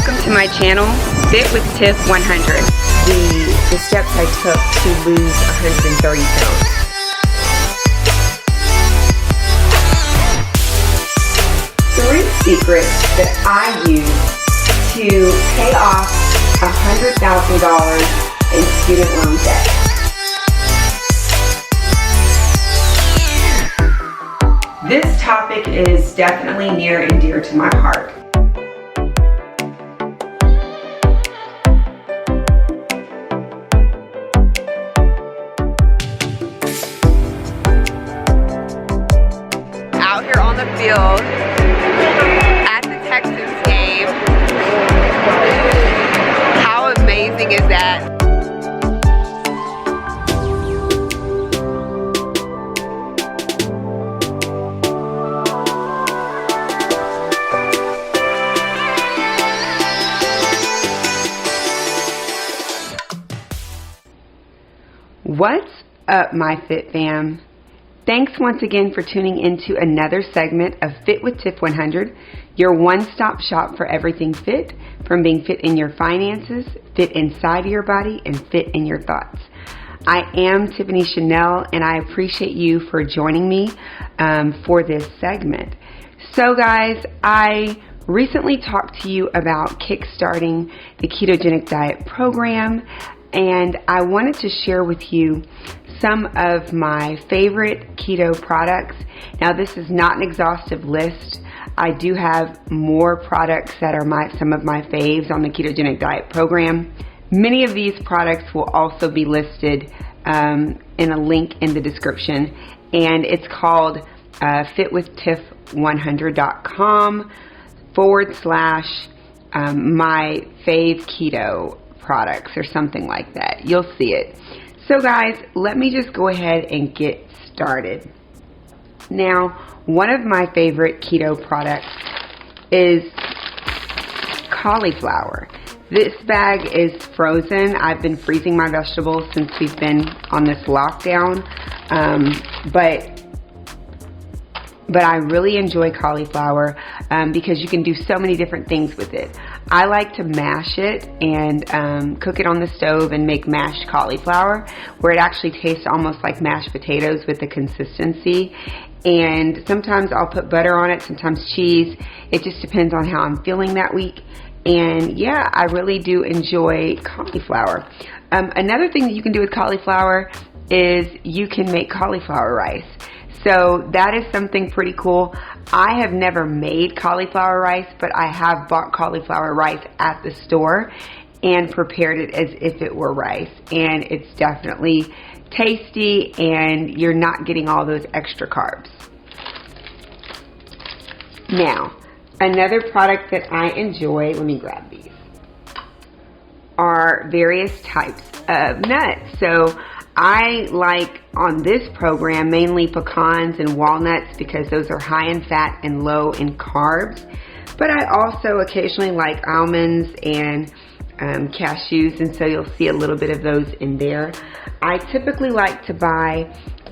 Welcome to my channel, Fit with Tiff 100. The steps I took to lose 130 pounds. Three secrets that I use to pay off $100,000 in student loan debt. This topic is definitely near and dear to my heart. Out here on the field at the Texans game. How amazing is that? What's up, my Fit fam? Thanks once again for tuning into another segment of Fit with Tiff 100, your one-stop shop for everything fit, from being fit in your finances, fit inside your body, and fit in your thoughts. I am Tiffany Chanell, and I appreciate you for joining me for this segment. So guys, I recently talked to you about kickstarting the ketogenic diet program, and I wanted to share with you some of my favorite keto products. Now, this is not an exhaustive list. I do have more products that are some of my faves on the ketogenic diet program. Many of these products will also be listed in a link in the description, and it's called fitwithtiff100.com/my fave keto products or something like that. You'll see it. So guys, let me just go ahead and get started. Now, one of my favorite keto products is cauliflower. This bag is frozen. I've been freezing my vegetables since we've been on this lockdown, but I really enjoy cauliflower because you can do so many different things with it. I like to mash it and cook it on the stove and make mashed cauliflower, where it actually tastes almost like mashed potatoes with the consistency. And sometimes I'll put butter on it, sometimes cheese. It just depends on how I'm feeling that week. And yeah, I really do enjoy cauliflower. Another thing that you can do with cauliflower is you can make cauliflower rice. So that is something pretty cool. I have never made cauliflower rice, but I have bought cauliflower rice at the store and prepared it as if it were rice. And it's definitely tasty, and you're not getting all those extra carbs. Now, another product that I enjoy, let me grab these, are various types of nuts. So I like on this program mainly pecans and walnuts because those are high in fat and low in carbs. But I also occasionally like almonds and cashews, and so you'll see a little bit of those in there. I typically like to buy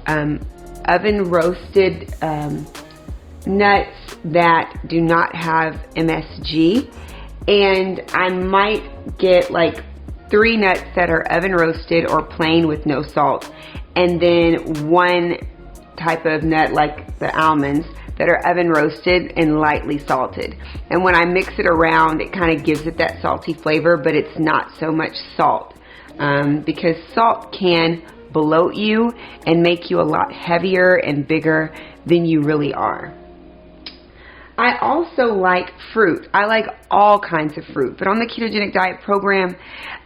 oven roasted nuts that do not have MSG, and I might get like 3 nuts that are oven roasted or plain with no salt, and then 1 type of nut like the almonds that are oven roasted and lightly salted. And when I mix it around, it kind of gives it that salty flavor, but it's not so much salt because salt can bloat you and make you a lot heavier and bigger than you really are. I also like fruit. I like all kinds of fruit, but on the ketogenic diet program,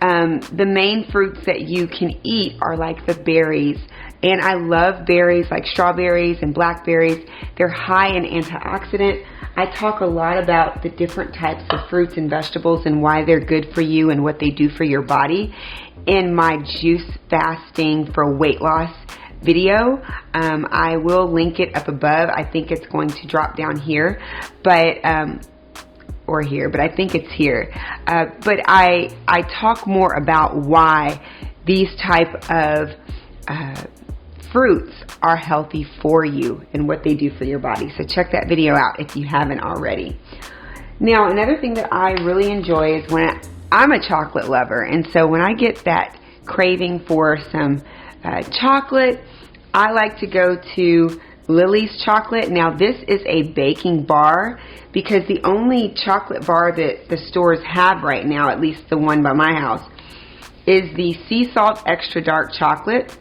the main fruits that you can eat are like the berries. And I love berries like strawberries and blackberries. They're high in antioxidant. I talk a lot about the different types of fruits and vegetables and why they're good for you and what they do for your body in my juice fasting for weight loss video. I will link it up above. I think it's going to drop down here, but or here, but I think it's here. But I talk more about why these type of fruits are healthy for you and what they do for your body. So check that video out if you haven't already. Now, another thing that I really enjoy is when I'm a chocolate lover, and so when I get that craving for some chocolate, I like to go to Lily's Chocolate. Now, this is a baking bar because the only chocolate bar that the stores have right now, at least the one by my house, is the sea salt extra dark chocolate.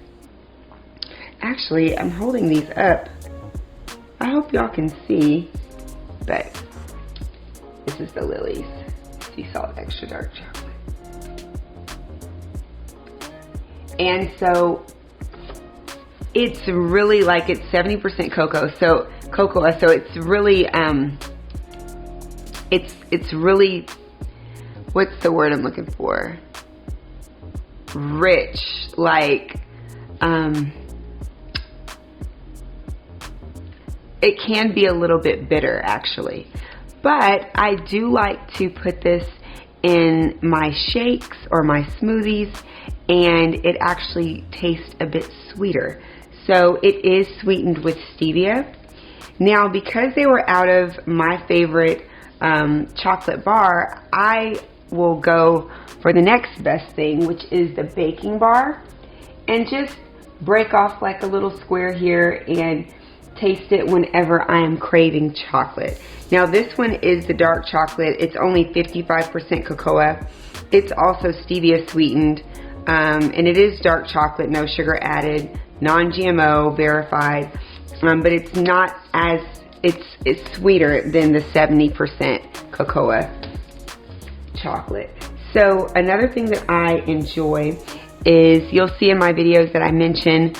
Actually, I'm holding these up. I hope y'all can see, but this is the Lily's sea salt extra dark chocolate. And so it's really like, it's 70% cocoa, so it's really it's really, what's the word I'm looking for? Rich, like it can be a little bit bitter actually, but I do like to put this in my shakes or my smoothies, and it actually tastes a bit sweeter. So it is sweetened with stevia. Now, because they were out of my favorite chocolate bar, I will go for the next best thing, which is the baking bar, and just break off like a little square here and taste it whenever I am craving chocolate. Now, this one is the dark chocolate. It's only 55% cocoa. It's also stevia sweetened, and it is dark chocolate, no sugar added, non-GMO, verified, but it's not as, it's sweeter than the 70% cocoa chocolate. So another thing that I enjoy is, you'll see in my videos that I mention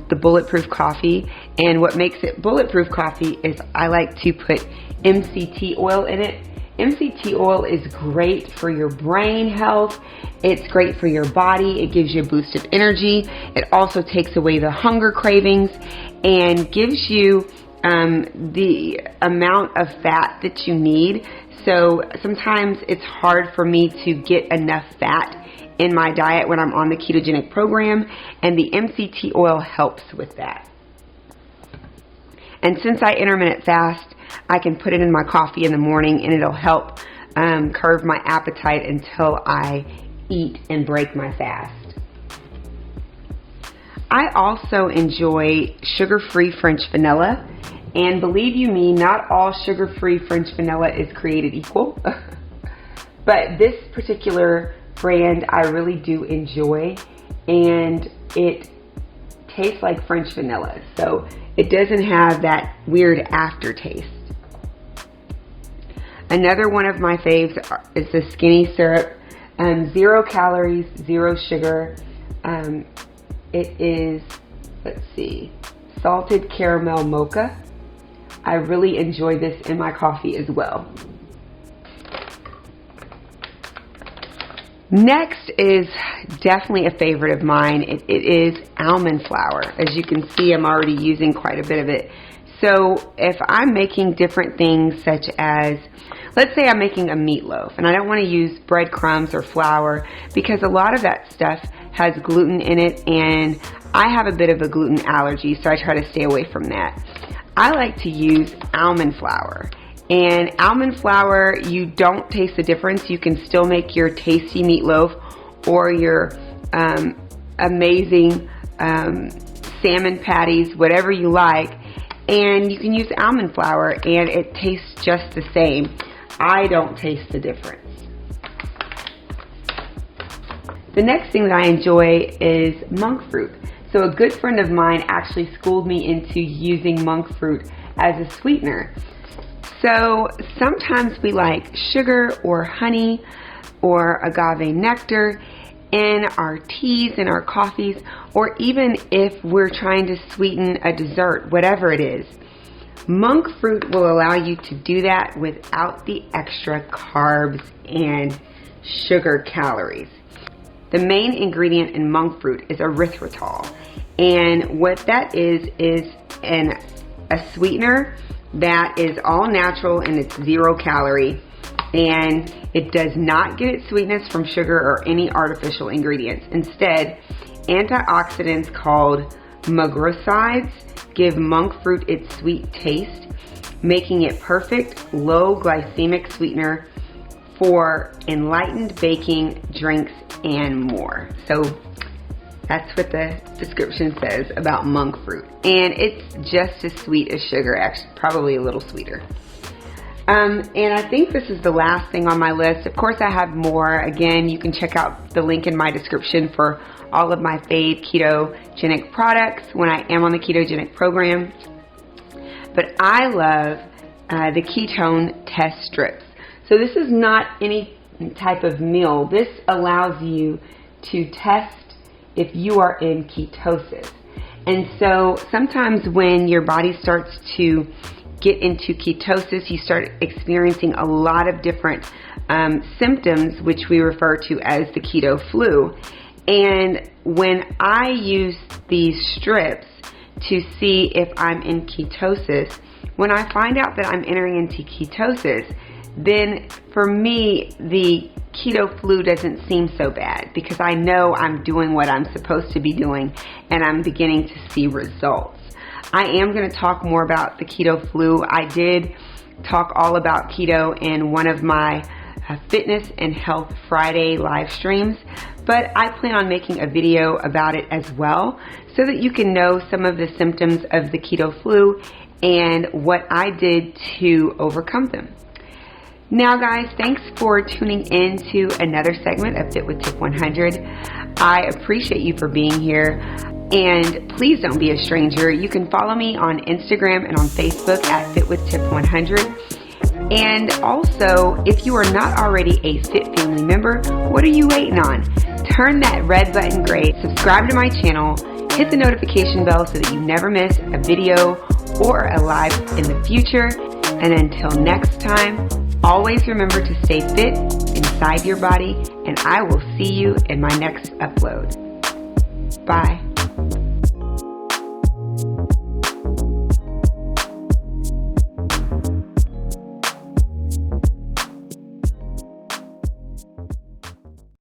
the Bulletproof Coffee, and what makes it Bulletproof Coffee is I like to put MCT oil in it. MCT oil is great for your brain health. It's great for your body. It gives you a boost of energy. It also takes away the hunger cravings and gives you the amount of fat that you need. So sometimes it's hard for me to get enough fat in my diet when I'm on the ketogenic program, and the MCT oil helps with that. And since I intermittent fast, I can put it in my coffee in the morning, and it'll help curb my appetite until I eat and break my fast. I also enjoy sugar-free French vanilla, and believe you me, not all sugar-free French vanilla is created equal. But this particular brand I really do enjoy, and it tastes like French vanilla, so it doesn't have that weird aftertaste. Another one of my faves is the skinny syrup. 0 calories, 0 sugar. It is, let's see, salted caramel mocha. I really enjoy this in my coffee as well. Next is definitely a favorite of mine. It is almond flour. As you can see, I'm already using quite a bit of it. So if I'm making different things, such as, let's say I'm making a meatloaf, and I don't want to use breadcrumbs or flour because a lot of that stuff has gluten in it, and I have a bit of a gluten allergy, so I try to stay away from that. I like to use almond flour. And almond flour, you don't taste the difference. You can still make your tasty meatloaf or your amazing salmon patties, whatever you like, and you can use almond flour and it tastes just the same. I don't taste the difference. The next thing that I enjoy is monk fruit. So a good friend of mine actually schooled me into using monk fruit as a sweetener. So sometimes we like sugar or honey or agave nectar in our teas and our coffees, or even if we're trying to sweeten a dessert, whatever it is. Monk fruit will allow you to do that without the extra carbs and sugar calories. The main ingredient in monk fruit is erythritol, and what that is a sweetener that is all natural and it's 0 calorie, and it does not get its sweetness from sugar or any artificial ingredients. Instead, antioxidants called magrosides give monk fruit its sweet taste, making it perfect low glycemic sweetener for enlightened baking, drinks, and more. So that's what the description says about monk fruit. And it's just as sweet as sugar, actually, probably a little sweeter. And I think this is the last thing on my list. Of course, I have more. Again, you can check out the link in my description for all of my fave ketogenic products when I am on the ketogenic program. But I love the ketone test strips. So this is not any type of meal. This allows you to test if you are in ketosis. And so sometimes when your body starts to get into ketosis, you start experiencing a lot of different symptoms, which we refer to as the keto flu. And when I use these strips to see if I'm in ketosis, when I find out that I'm entering into ketosis, then for me, the keto flu doesn't seem so bad because I know I'm doing what I'm supposed to be doing and I'm beginning to see results. I am going to talk more about the keto flu. I did talk all about keto in one of my Fitness and Health Friday live streams, but I plan on making a video about it as well so that you can know some of the symptoms of the keto flu and what I did to overcome them. Now guys, thanks for tuning in to another segment of Fit with Tip 100. I appreciate you for being here, and please don't be a stranger. You can follow me on Instagram and on Facebook at Fit with Tip 100. And also, if you are not already a Fit Family member, what are you waiting on? Turn that red button gray, subscribe to my channel, hit the notification bell so that you never miss a video or a live in the future. And until next time, always remember to stay fit inside your body, and I will see you in my next upload. Bye.